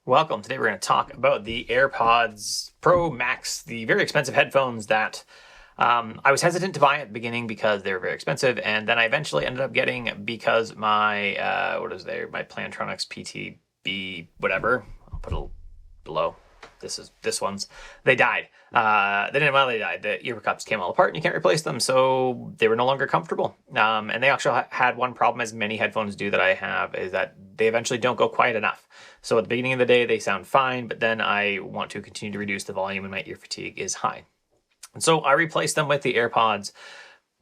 Welcome. Today we're going to talk about the AirPods Pro Max, the very expensive headphones that I was hesitant to buy at the beginning because they were very expensive, and then I eventually ended up getting because my my Plantronics PTB whatever. I'll put it below. This one's they died. They didn't they died. The ear cups came all apart and you can't replace them, so they were no longer comfortable. And they actually had one problem, as many headphones do that I have, is that they eventually don't go quiet enough. So at the beginning of the day they sound fine, but then I want to continue to reduce the volume and my ear fatigue is high. And so I replaced them with the AirPods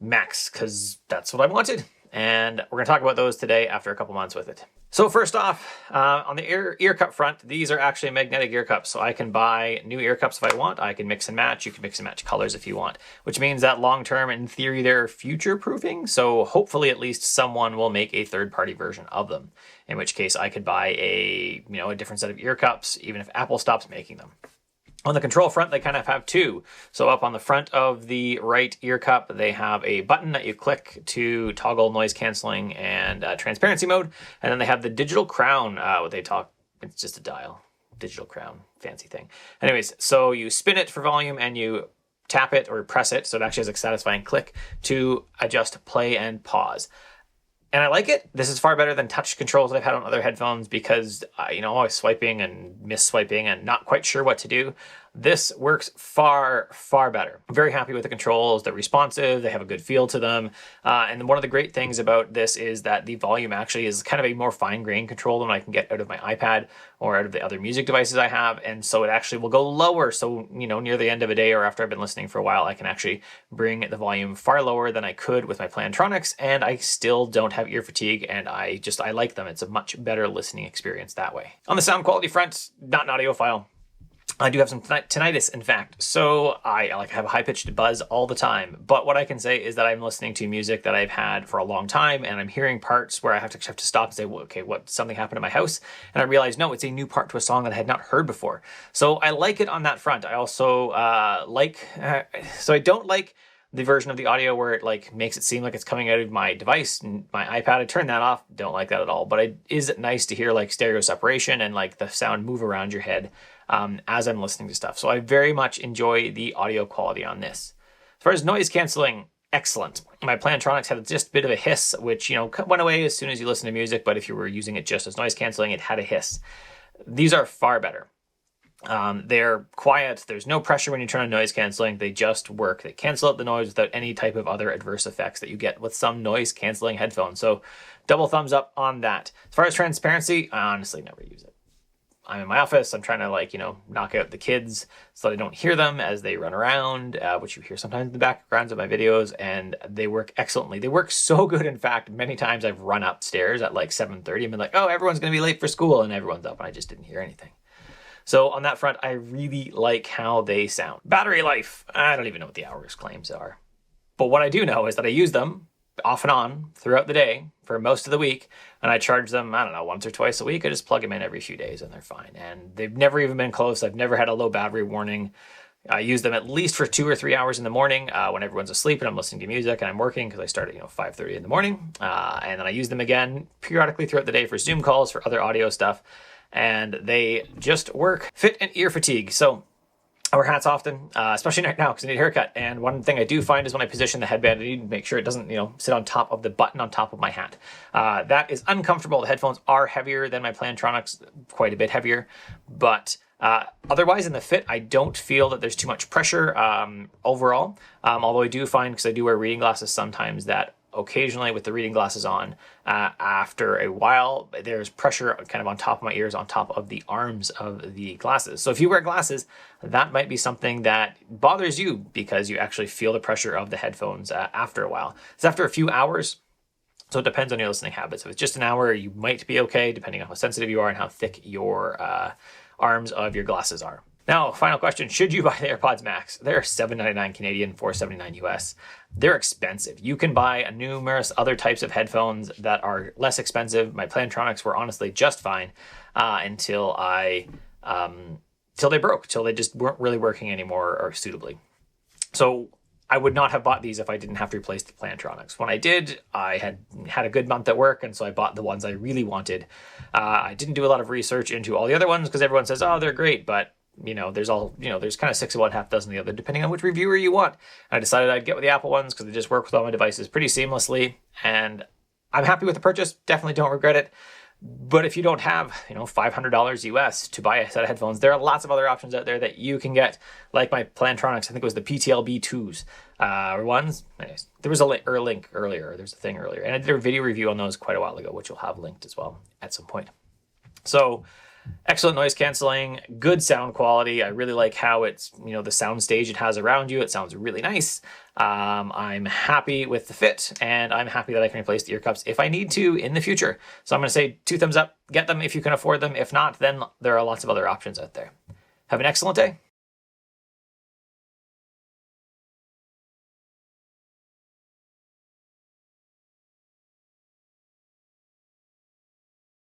Max because that's what I wanted. And we're going to talk about those today after a couple months with it. So first off, on the ear cup front, these are actually magnetic ear cups. So I can buy new ear cups if I want. I can mix and match. You can mix and match colors if you want, which means that long term, in theory, they're future proofing. So hopefully at least someone will make a third party version of them, in which case I could buy a different set of ear cups, even if Apple stops making them. On the control front, they kind of have two. So up on the front of the right ear cup, they have a button that you click to toggle noise canceling and transparency mode. And then they have the digital crown, it's just a dial, digital crown, fancy thing. Anyways, so you spin it for volume and you tap it or press it, so it actually has a satisfying click to adjust play and pause. And I like it. This is far better than touch controls that I've had on other headphones because, always swiping and miss-swiping and not quite sure what to do. This works far, far better. I'm very happy with the controls. They're responsive. They have a good feel to them. And one of the great things about this is that the volume actually is kind of a more fine-grained control than I can get out of my iPad or out of the other music devices I have. And so it actually will go lower. So, near the end of a day or after I've been listening for a while, I can actually bring the volume far lower than I could with my Plantronics. And I still don't have ear fatigue. And I like them. It's a much better listening experience that way. On the sound quality front, not an audiophile. I do have some tinnitus, in fact, so I have a high-pitched buzz all the time. But what I can say is that I'm listening to music that I've had for a long time, and I'm hearing parts where I have to stop and say, well, okay, something happened to my house? And I realize, no, it's a new part to a song that I had not heard before. So I like it on that front. I also so I don't like the version of the audio where it makes it seem like it's coming out of my device and my iPad. I turn that off. Don't like that at all. But it is nice to hear stereo separation and the sound move around your head as I'm listening to stuff. So I very much enjoy the audio quality on this. As far as noise canceling, excellent. My Plantronics had just a bit of a hiss, which went away as soon as you listen to music. But if you were using it just as noise canceling, it had a hiss. These are far better. They're quiet. There's no pressure when you turn on noise canceling. They just work. They cancel out the noise without any type of other adverse effects that you get with some noise canceling headphones. So double thumbs up on that. As far as transparency, I honestly never use it. I'm in my office. I'm trying to knock out the kids so that I don't hear them as they run around, which you hear sometimes in the backgrounds of my videos, and they work excellently. They work so good. In fact, many times I've run upstairs at 7:30 and been like, oh, everyone's going to be late for school, and everyone's up, and I just didn't hear anything. So on that front, I really like how they sound. Battery life, I don't even know what the hours claims are. But what I do know is that I use them off and on throughout the day for most of the week, and I charge them, once or twice a week. I just plug them in every few days and they're fine. And they've never even been close. I've never had a low battery warning. I use them at least for 2 or 3 hours in the morning when everyone's asleep and I'm listening to music and I'm working, because I start at 5:30 in the morning. And then I use them again periodically throughout the day for Zoom calls, for other audio stuff. And they just work. Fit and ear fatigue. So I wear hats often, especially right now because I need a haircut. And one thing I do find is when I position the headband, I need to make sure it doesn't, sit on top of the button on top of my hat. That is uncomfortable. The headphones are heavier than my Plantronics, quite a bit heavier. But otherwise in the fit, I don't feel that there's too much pressure overall. Although I do find, because I do wear reading glasses sometimes, that occasionally with the reading glasses on, after a while, there's pressure kind of on top of my ears, on top of the arms of the glasses. So if you wear glasses, that might be something that bothers you because you actually feel the pressure of the headphones after a while. It's after a few hours. So it depends on your listening habits. If it's just an hour, you might be okay, depending on how sensitive you are and how thick your arms of your glasses are. Now, final question, should you buy the AirPods Max? They're $7.99 Canadian, $4.79 US. They're expensive. You can buy numerous other types of headphones that are less expensive. My Plantronics were honestly just fine until they broke, till they just weren't really working anymore or suitably. So I would not have bought these if I didn't have to replace the Plantronics. When I did, I had a good month at work, and so I bought the ones I really wanted. I didn't do a lot of research into all the other ones because everyone says, oh, they're great, but there's kind of 6 of one, half dozen of the other, depending on which reviewer you want. And I decided I'd get with the Apple ones because they just work with all my devices pretty seamlessly, and I'm happy with the purchase. Definitely don't regret it. But if you don't have, $500 US to buy a set of headphones, there are lots of other options out there that you can get, like my Plantronics. I think it was the PTLB2s or ones. Anyways, there was a link earlier. There's a thing earlier. And I did a video review on those quite a while ago, which you'll have linked as well at some point. So excellent noise canceling, good sound quality. I really like how it's, the sound stage it has around you. It sounds really nice. I'm happy with the fit, and I'm happy that I can replace the ear cups if I need to in the future. So I'm going to say 2 thumbs up. Get them if you can afford them. If not, then there are lots of other options out there. Have an excellent day.